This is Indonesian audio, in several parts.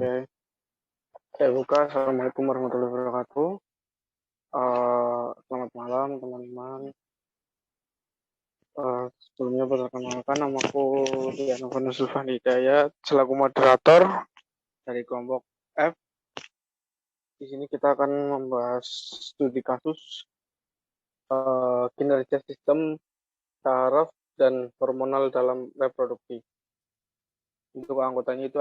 Oke. Saya buka. Assalamualaikum warahmatullahi wabarakatuh. Selamat malam teman-teman. Sebelumnya perkenalkan, namaku Dian Sulfan Hidayat selaku moderator dari kelompok F. Di sini kita akan membahas studi kasus kinerja sistem saraf dan hormonal dalam reproduksi. Untuk anggotanya itu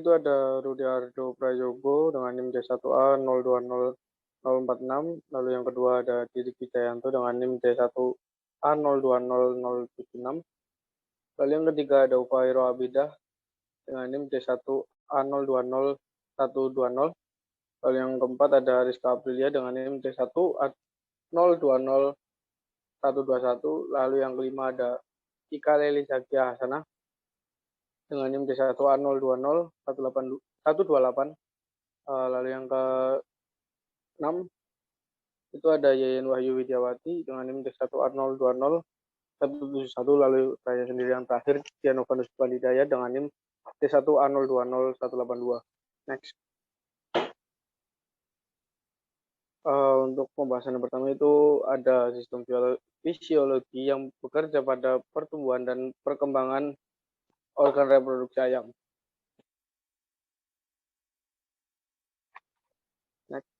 ada Rudiardo Prayogo dengan NIM D1A 020046, lalu yang kedua ada Didik Wijayanto dengan NIM D1A 020076, lalu yang ketiga ada Ufairo Abidah dengan NIM D1A 020120, lalu yang keempat ada Rizka Aprilia dengan NIM D1A 020121, lalu yang kelima ada Ika Leli Zakia Hasanah dengan NIM D1A 02018, lalu yang ke-6 itu ada Yayan Wahyu Widiawati dengan NIM D1A 020171, lalu saya sendiri yang terakhir Dian Novanus Hidayat dengan NIM D1A 020182. Next. Untuk pembahasan yang pertama itu ada sistem fisiologi yang bekerja pada pertumbuhan dan perkembangan organ reproduksi ayam. Next.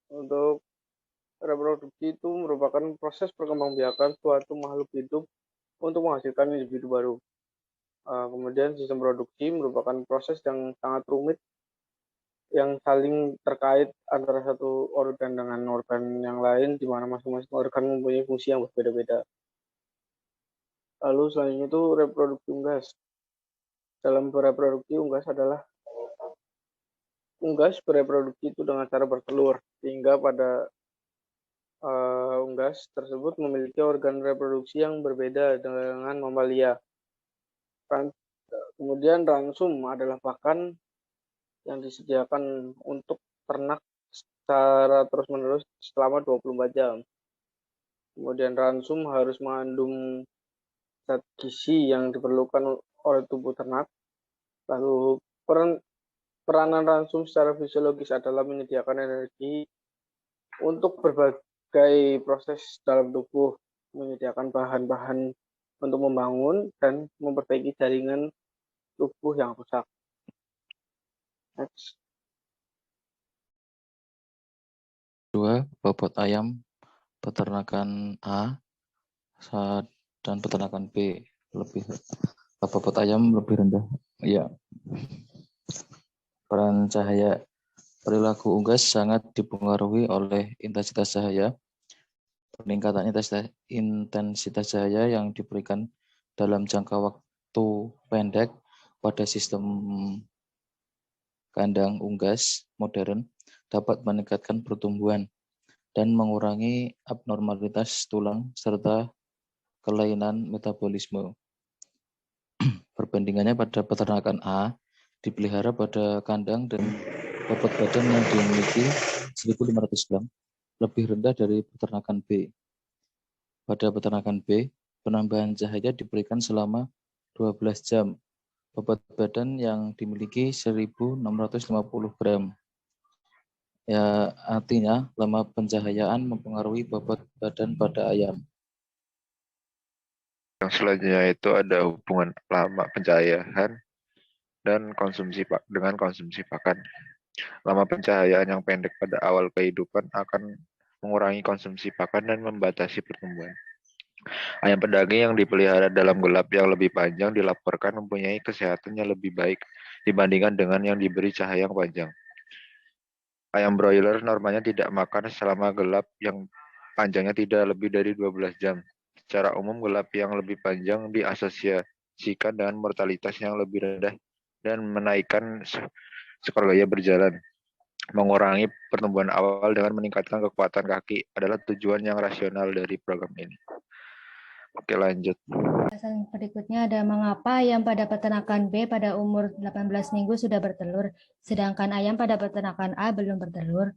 Untuk reproduksi itu merupakan proses perkembangbiakan suatu makhluk hidup untuk menghasilkan individu baru. Kemudian sistem produksi merupakan proses yang sangat rumit yang saling terkait antara satu organ dengan organ yang lain, di mana masing-masing organ mempunyai fungsi yang berbeda-beda. Lalu selanjutnya itu reproduksi unggas. Dalam reproduksi unggas bereproduksi itu dengan cara bertelur, sehingga pada unggas tersebut memiliki organ reproduksi yang berbeda dengan mamalia. Kemudian ransum adalah pakan yang disediakan untuk ternak secara terus-menerus selama 24 jam. Kemudian ransum harus mengandung zat gizi yang diperlukan oleh tubuh ternak. Lalu peranan ransum secara fisiologis adalah menyediakan energi untuk berbagai proses dalam tubuh, menyediakan bahan-bahan untuk membangun dan memperbaiki jaringan tubuh yang rusak. Next. 2. Bobot ayam peternakan A dan peternakan B bobot ayam lebih rendah. Ya. Peran cahaya. Perilaku unggas sangat dipengaruhi oleh intensitas cahaya. Peningkatan intensitas cahaya yang diberikan dalam jangka waktu pendek pada sistem kandang unggas modern dapat meningkatkan pertumbuhan dan mengurangi abnormalitas tulang serta kelainan metabolisme. Perbandingannya pada peternakan A dipelihara pada kandang dan bobot badan yang dimiliki 1.500 gram lebih rendah dari peternakan B. Pada peternakan B, penambahan cahaya diberikan selama 12 jam. Bobot badan yang dimiliki 1.650 gram. Ya, artinya lama pencahayaan mempengaruhi bobot badan pada ayam. Yang selanjutnya itu ada hubungan lama pencahayaan dan konsumsi pakan. Lama pencahayaan yang pendek pada awal kehidupan akan mengurangi konsumsi pakan dan membatasi pertumbuhan. Ayam pedaging yang dipelihara dalam gelap yang lebih panjang dilaporkan mempunyai kesehatan yang lebih baik dibandingkan dengan yang diberi cahaya yang panjang. Ayam broiler normalnya tidak makan selama gelap yang panjangnya tidak lebih dari 12 jam. Secara umum, gelap yang lebih panjang diasosiasikan dengan mortalitas yang lebih rendah dan menaikkan skor gaya berjalan. Mengurangi pertumbuhan awal dengan meningkatkan kekuatan kaki adalah tujuan yang rasional dari program ini. Oke, lanjut. Penjelasan berikutnya ada mengapa ayam pada peternakan B pada umur 18 minggu sudah bertelur, sedangkan ayam pada peternakan A belum bertelur.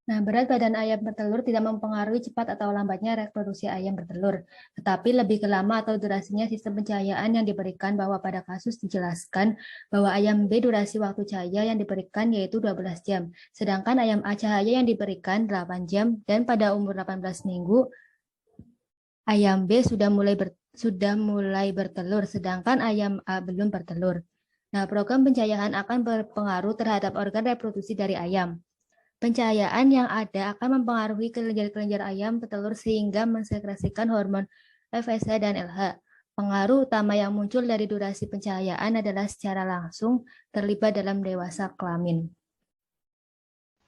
Nah, berat badan ayam bertelur tidak mempengaruhi cepat atau lambatnya reproduksi ayam bertelur, tetapi lebih ke lama atau durasinya sistem pencahayaan yang diberikan, bahwa pada kasus dijelaskan bahwa ayam B durasi waktu cahaya yang diberikan yaitu 12 jam, sedangkan ayam A cahaya yang diberikan 8 jam, dan pada umur 18 minggu ayam B sudah mulai bertelur, sedangkan ayam A belum bertelur. Nah, program pencahayaan akan berpengaruh terhadap organ reproduksi dari ayam. Pencahayaan yang ada akan mempengaruhi kelenjar-kelenjar ayam petelur sehingga mensekresikan hormon FSH dan LH. Pengaruh utama yang muncul dari durasi pencahayaan adalah secara langsung terlibat dalam dewasa kelamin.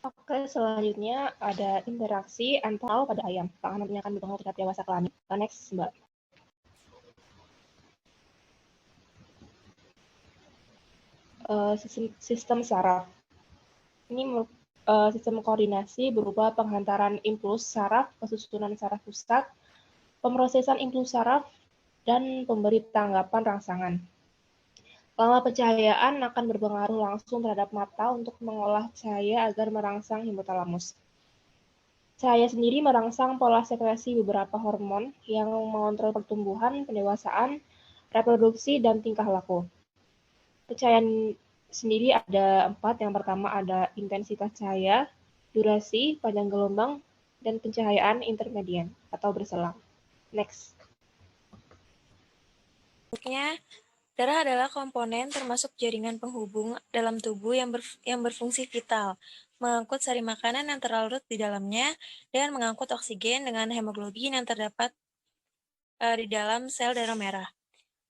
Oke, selanjutnya ada interaksi antar pada ayam. Apakah nantinya akan berpengaruh terhadap dewasa kelamin? Next, Mbak. Sistem saraf. Ini sistem koordinasi berupa penghantaran impuls saraf ke susunan saraf pusat, pemrosesan impuls saraf, dan pemberi tanggapan rangsangan. Lama pencahayaan akan berpengaruh langsung terhadap mata untuk mengolah cahaya agar merangsang hipotalamus. Cahaya sendiri merangsang pola sekresi beberapa hormon yang mengontrol pertumbuhan, pendewasaan, reproduksi, dan tingkah laku. Pencahayaan sendiri ada 4. Yang pertama ada intensitas cahaya, durasi, panjang gelombang, dan pencahayaan intermedian atau berselang. Next. Berikutnya, darah adalah komponen termasuk jaringan penghubung dalam tubuh yang berfungsi vital, mengangkut sari makanan yang terlarut di dalamnya, dan mengangkut oksigen dengan hemoglobin yang terdapat di dalam sel darah merah.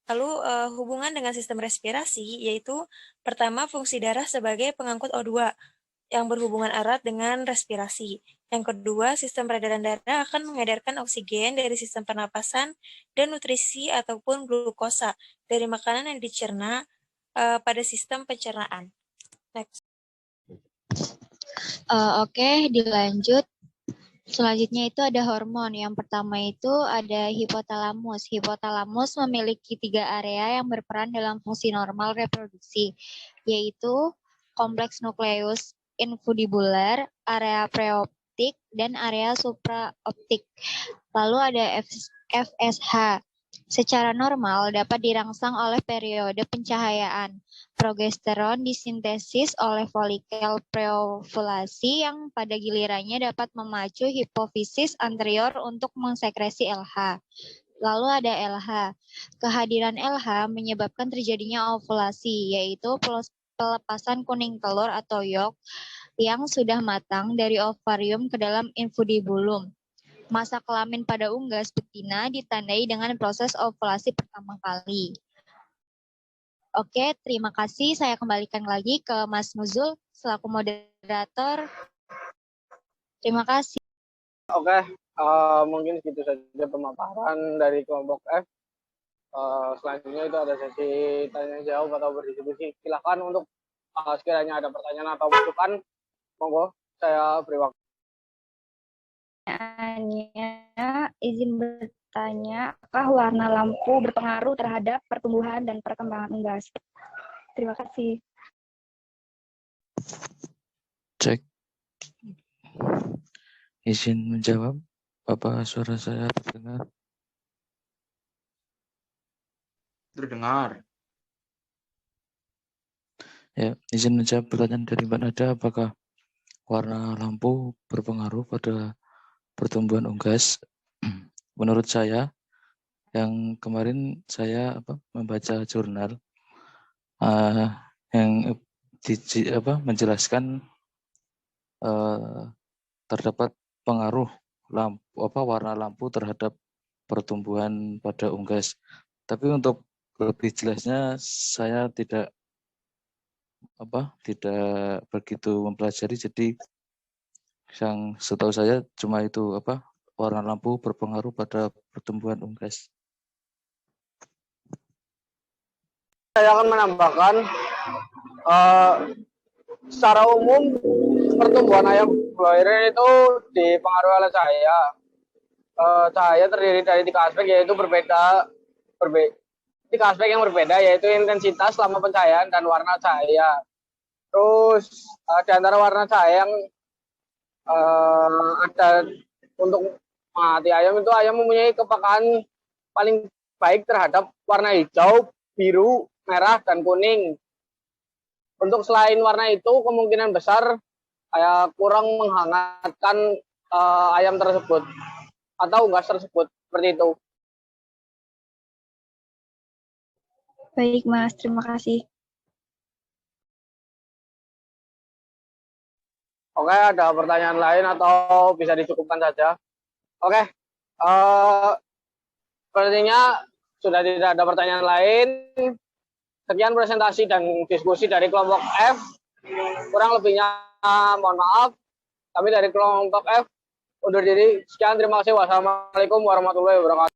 Lalu hubungan dengan sistem respirasi, yaitu pertama fungsi darah sebagai pengangkut O2 yang berhubungan erat dengan respirasi. Yang kedua, sistem peredaran darah akan mengedarkan oksigen dari sistem pernapasan dan nutrisi ataupun glukosa dari makanan yang dicerna pada sistem pencernaan. Next. Oke, dilanjut. Selanjutnya itu ada hormon. Yang pertama itu ada hipotalamus. Hipotalamus memiliki 3 area yang berperan dalam fungsi normal reproduksi, yaitu kompleks nukleus infundibular, area preoptik, dan area supraoptik. Lalu ada FSH. Secara normal dapat dirangsang oleh periode pencahayaan. Progesteron disintesis oleh folikel preovulasi yang pada gilirannya dapat memacu hipofisis anterior untuk mensekresi LH. Lalu ada LH. Kehadiran LH menyebabkan terjadinya ovulasi, yaitu pelepasan kuning telur atau yolk yang sudah matang dari ovarium ke dalam infundibulum. Masa kelamin pada unggas betina ditandai dengan proses ovulasi pertama kali. Oke, terima kasih. Saya kembalikan lagi ke Mas Nuzul selaku moderator. Terima kasih. Oke, mungkin segitu saja pemaparan dari kelompok F. Selanjutnya itu ada sesi tanya jawab atau berdiskusi. Silakan untuk sekiranya ada pertanyaan atau masukan, monggo saya beri waktu. Izin bertanya, apakah warna lampu berpengaruh terhadap pertumbuhan dan perkembangan unggas? Terima kasih. Cek. Izin menjawab. Apa suara saya terdengar? Terdengar. Ya, izin menjawab pertanyaan dari Mbak Nada. Apakah warna lampu berpengaruh pada pertumbuhan unggas? Menurut saya, yang kemarin saya membaca jurnal yang menjelaskan terdapat pengaruh warna lampu terhadap pertumbuhan pada unggas. Tapi untuk lebih jelasnya saya tidak begitu mempelajari, jadi yang setahu saya cuma itu warna lampu berpengaruh pada pertumbuhan unggas. Saya akan menambahkan secara umum pertumbuhan ayam broiler itu dipengaruhi oleh cahaya. Cahaya terdiri dari 3 aspek, yaitu tiga aspek yang berbeda, yaitu intensitas, lama pencahayaan, dan warna cahaya. Terus di antara warna cahaya yang ada untuk mati ayam itu, ayam mempunyai kepekaan paling baik terhadap warna hijau, biru, merah, dan kuning. Untuk selain warna itu, kemungkinan besar kurang menghangatkan ayam tersebut atau unggas tersebut, seperti itu. Baik, Mas. Terima kasih. Oke, ada pertanyaan lain atau bisa dicukupkan saja? Oke, sepertinya sudah tidak ada pertanyaan lain. Sekian presentasi dan diskusi dari kelompok F. Kurang lebihnya mohon maaf. Kami dari kelompok F undur diri. Sekian, terima kasih. Wassalamualaikum warahmatullahi wabarakatuh.